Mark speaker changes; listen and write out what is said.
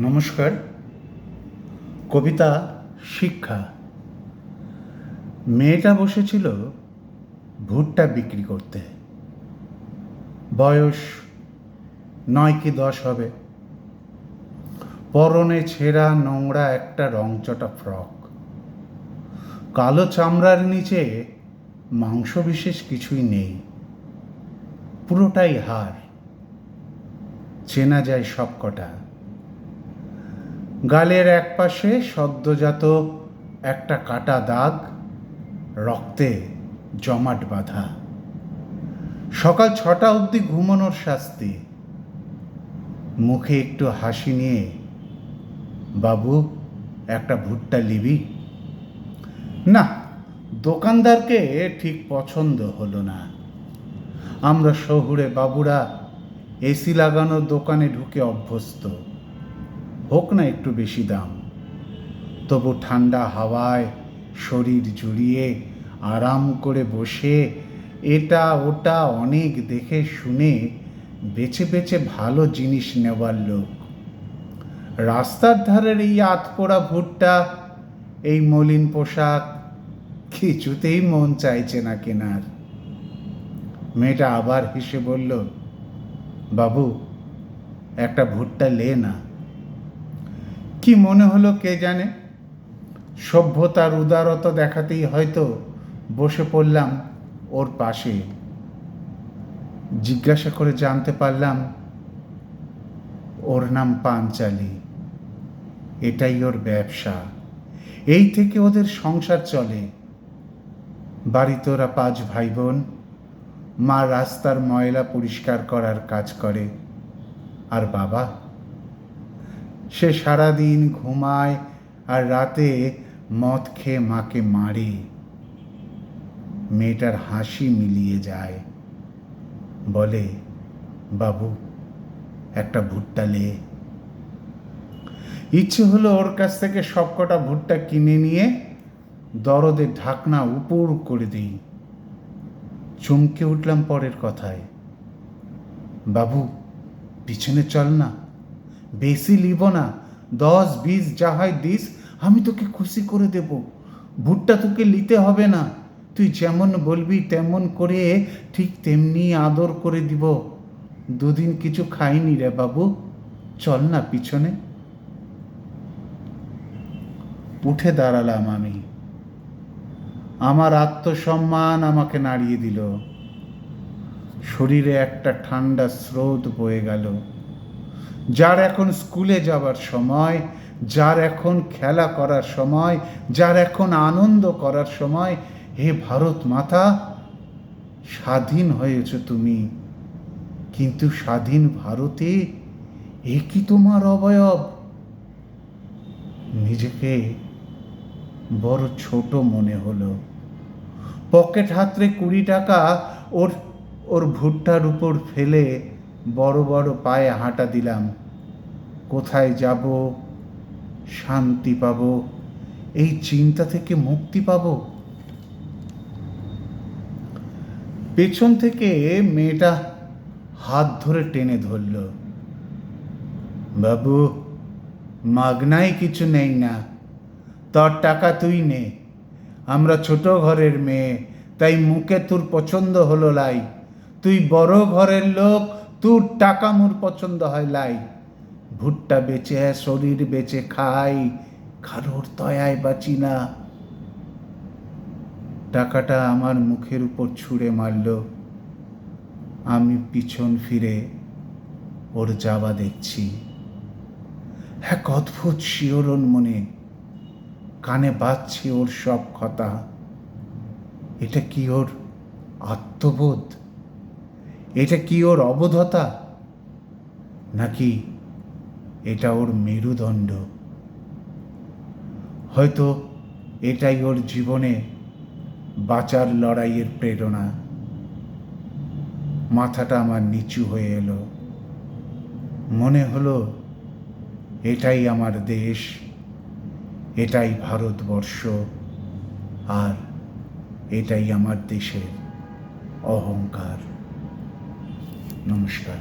Speaker 1: নমস্কার। কবিতা শিক্ষা। মেয়েটা বসেছিল ভুট্টা বিক্রি করতে। বয়স 9 কি 10 হবে। পরনে ছেঁড়া নোংরা একটা রংচটা ফ্রক, কালো চামড়ার নিচে মাংস বিশেষ কিছুই নেই, পুরোটাই হাড়। চেনা যায় সব কটা। গালের একপাশে সদ্যজাত একটা কাটা দাগ, রক্তে জমাট বাঁধা। সকাল 6টা অবধি ঘুমানোর শাস্তি। মুখে একটু হাসি নিয়ে, বাবু একটা ভুট্টা লিবি? না, দোকানদারকে ঠিক পছন্দ হলো না। আমরা শহুরে বাবুরা এসি লাগানো দোকানে ঢুকে অভ্যস্ত, হোক না একটু বেশি দাম, তবু ঠান্ডা হাওয়ায় শরীর জুড়িয়ে আরাম করে বসে এটা ওটা অনেক দেখে শুনে বেছে বেছে ভালো জিনিস নেওয়ার লোক। রাস্তার ধারের এই আতপোড়া ভুট্টা, এই মলিন পোশাক কিছুতেই মন চাইছে না কেনার। মেয়েটা আবার হেসে বলল, বাবু একটা ভুট্টা লে না। কি মনে হলো কে জানে, সভ্যতার উদারতা দেখাতেই হয়তো বসে পড়লাম ওর পাশে। জিজ্ঞাসা করে জানতে পারলাম ওর নাম পাঞ্চালি। এটাই ওর ব্যবসা, এই থেকে ওদের সংসার চলে। বাড়িতে ওরা 5 ভাই বোন। মা রাস্তার ময়লা পরিষ্কার করার কাজ করে, আর বাবা সে সারাদিন ঘুমায় আর রাতে মদ খেয়ে মাকে মারে। মেয়েটার হাসি মিলিয়ে যায়, বলে, বাবু একটা ভুট্টা লে। ইচ্ছে হলো ওর কাছ থেকে সবকটা ভুট্টা কিনে নিয়ে দরদের ঢাকনা উপর করে দিই। চমকে উঠলাম পরের কথায়। বাবু পিছনে চল না, বেশি লিব না, 10-20 যা হয় দিস, আমি তোকে খুশি করে দেব। ভুট্টা তোকে নিতে হবে না, তুই যেমন বলবি তেমন করে ঠিক তেমনি আদর করে দিব। 2 দিন কিছু খাইনি রে বাবু, চল না পিছনে। উঠে দাঁড়ালাম আমি। আমার আত্মসম্মান আমাকে নাড়িয়ে দিল। শরীরে একটা ঠান্ডা স্রোত বয়ে গেল। যার এখন স্কুলে যাবার সময়, যার এখন খেলা করার সময়, যার এখন আনন্দ করার সময়, হে ভারত মাতা, স্বাধীন হয়েছ তুমি, কিন্তু স্বাধীন ভারতে এ কি তোমার অবয়ব? নিজেকে বড় ছোট মনে হলো। পকেট হাতড়ে 20 টাকা ওর ভুট্টার উপর ফেলে বড় বড় পায়ে হাঁটা দিলাম। কোথায় যাব, শান্তি পাব, এই চিন্তা থেকে মুক্তি পাব। পেছন থেকে মেয়েটা হাত ধরে টেনে ধরল, বাবু মাগনাই কিছু নেই না, তোর টাকা তুই নে। আমরা ছোট ঘরের মেয়ে, তাই মুখে তোর পছন্দ হলো লাই। তুই বড় ঘরের লোক, তোর টাকা মোর পছন্দ হয় লাই। ভুট্টা বেচে শরীর বেচে খাই, কারোর দয়ায় বাঁচি না। টাকাটা আমার মুখের উপর ছুঁড়ে মারল। আমি পিছন ফিরে ওর যাওয়া দেখছি। এক অদ্ভুত শিহরণ মনে, কানে বাজছে ওর সব কথা। এটা কি ওর আত্মবোধ? এটা কি ওর অবধতা? নাকি এটা ওর মেরুদণ্ড? হয়তো এটাই ওর জীবনে বাঁচার লড়াইয়ের প্রেরণা। মাথাটা আমার নিচু হয়ে এলো। মনে হলো এটাই আমার দেশ, এটাই ভারতবর্ষ, আর এটাই আমার দেশের অহংকার। নমস্কার।